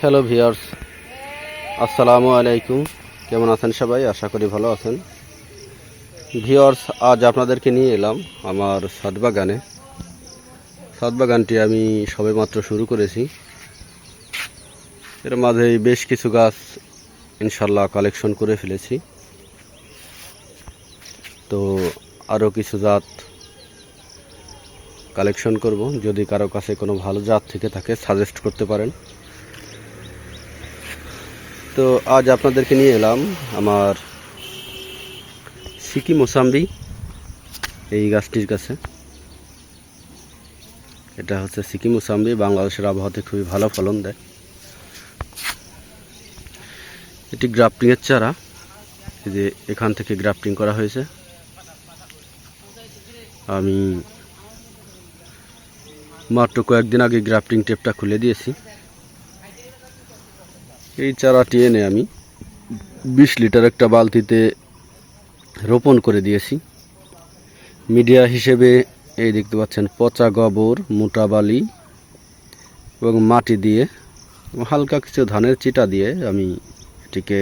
Hello viewers, আসসালামু আলাইকুম। কেমন আছেন সবাই? আশা করি ভালো আছেন। ভিউয়ার্স, আজ আপনাদেরকে নিয়ে এলাম আমার ছাদ বাগানে। ছাদ বাগানটি আমি সবেমাত্র শুরু করেছি। এর মাঝে বেশ কিছু গাছ ইনশাল্লাহ কালেকশন করে ফেলেছি। তো আরও কিছু জাত কালেকশন করব। যদি কারো কাছে কোনো ভালো জাত থেকে থাকে সাজেস্ট করতে পারেন। তো আজ আপনাদেরকে নিয়ে এলাম আমার সিকি মোসাম্বি এই গাছটির কাছে। এটা হচ্ছে সিকি মোসাম্বি, বাংলাদেশের আবহাওয়াতে খুবই ভালো ফলন দেয়। এটি গ্রাফটিংয়ের চারা, এই যে এখান থেকে গ্রাফটিং করা হয়েছে। আমি মাত্র কয়েকদিন আগে গ্রাফটিং টেপটা খুলে দিয়েছি। এই চারাটি এনে আমি 20 লিটার একটা বালতিতে রোপণ করে দিয়েছি। মিডিয়া হিসেবে এই দেখতে পাচ্ছেন পচা গোবর, মোটা বালি এবং মাটি দিয়ে হালকা কিছু ধানের চিটা দিয়ে আমি এটিকে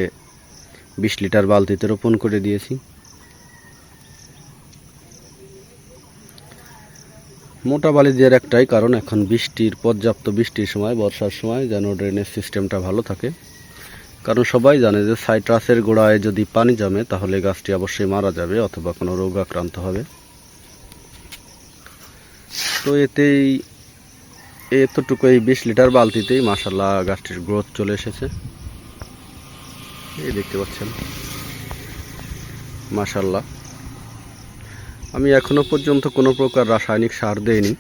20 লিটার বালতিতে রোপণ করে দিয়েছি। মোটা বালি দেওয়ার একটাই কারণ, এখন পর্যাপ্ত বৃষ্টির সময়, বর্ষার সময় যেন ড্রেনেজ সিস্টেমটা ভালো থাকে। কারণ সবাই জানে যে সাইট্রাসের গোড়ায় যদি পানি জমে তাহলে গাছটি অবশ্যই মারা যাবে অথবা কোনো রোগ আক্রান্ত হবে। তো এতটুকু এই 20 লিটার বালতিতেই মাশাআল্লাহ গাছটির গ্রোথ চলে এসেছে। এই দেখতে পাচ্ছেন মাশাআল্লাহ। আমি এখনো পর্যন্ত কোনো প্রকার রাসায়নিক সার দেইনি।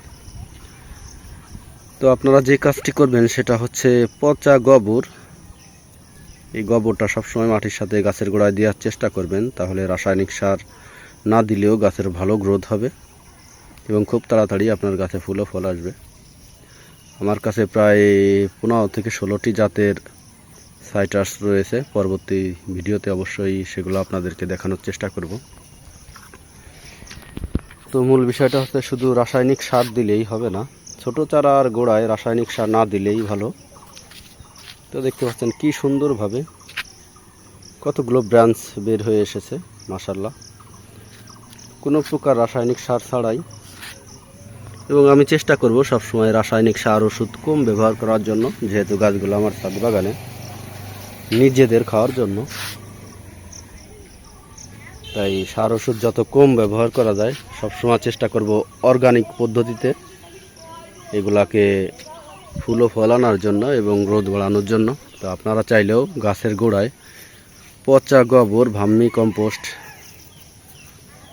তো আপনারা যে কাজটি করবেন সেটা হচ্ছে পচা গোবর, এই গোবরটা সবসময় মাটির সাথে গাছের গোড়ায় দেওয়ার চেষ্টা করবেন। তাহলে রাসায়নিক সার না দিলেও গাছের ভালো গ্রোথ হবে এবং খুব তাড়াতাড়ি আপনার গাছে ফুল ও ফল আসবে। আমার কাছে প্রায় 15 থেকে 16টি জাতের সাইট্রাস রয়েছে। পরবর্তী ভিডিওতে অবশ্যই সেগুলো আপনাদেরকে দেখানোর চেষ্টা করব। তো মূল বিষয়টা হচ্ছে শুধু রাসায়নিক সার দিলেই হবে না, ছোট চারার গোড়ায় রাসায়নিক সার না দিলেই ভালো। তো দেখতে পাচ্ছেন কি সুন্দরভাবে কতগুলো ব্রাঞ্চ বের হয়ে এসেছে মাশাআল্লাহ, কোনো প্রকার রাসায়নিক সার ছাড়াই। এবং আমি চেষ্টা করব সবসময় রাসায়নিক সার ওষুধ কম ব্যবহার করার জন্য, যেহেতু গাছগুলো আমার ছাদ বাগানে নিজেদের খাওয়ার জন্য। তাই সার ওষুধ যত কম ব্যবহার করা যায় সবসময় চেষ্টা করব অর্গানিক পদ্ধতিতে এগুলাকে ফুল ও ফল আনার জন্য এবং গ্রোথ বাড়ানোর জন্য। তো আপনারা চাইলেও গাছের গোড়ায় পচা গোবর, ভার্মি কম্পোস্ট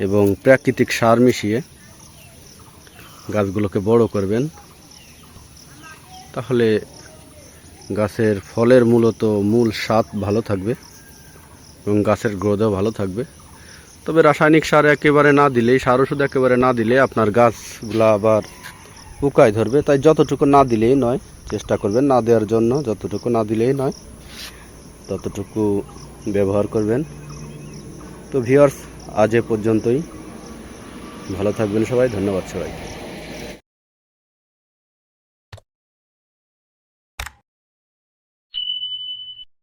এবং প্রাকৃতিক সার মিশিয়ে গাছগুলোকে বড় করবেন। তাহলে গাছের ফলের মূল স্বাদ ভালো থাকবে এবং গাছের গ্রোথও ভালো থাকবে। তবে রাসায়নিক সার একেবারে না দিলেই, সার ওষুধ একেবারে না দিলে আপনার গাছগুলো আবার পোকায় ধরবে। তাই যতটুকু না দিলেই নয়, চেষ্টা করবেন না দেওয়ার জন্য। যতটুকু না দিলেই নয় ততটুকু ব্যবহার করবেন। তো ভিউয়ার্স, আজ এ পর্যন্তই। ভালো থাকবেন সবাই। ধন্যবাদ সবাই।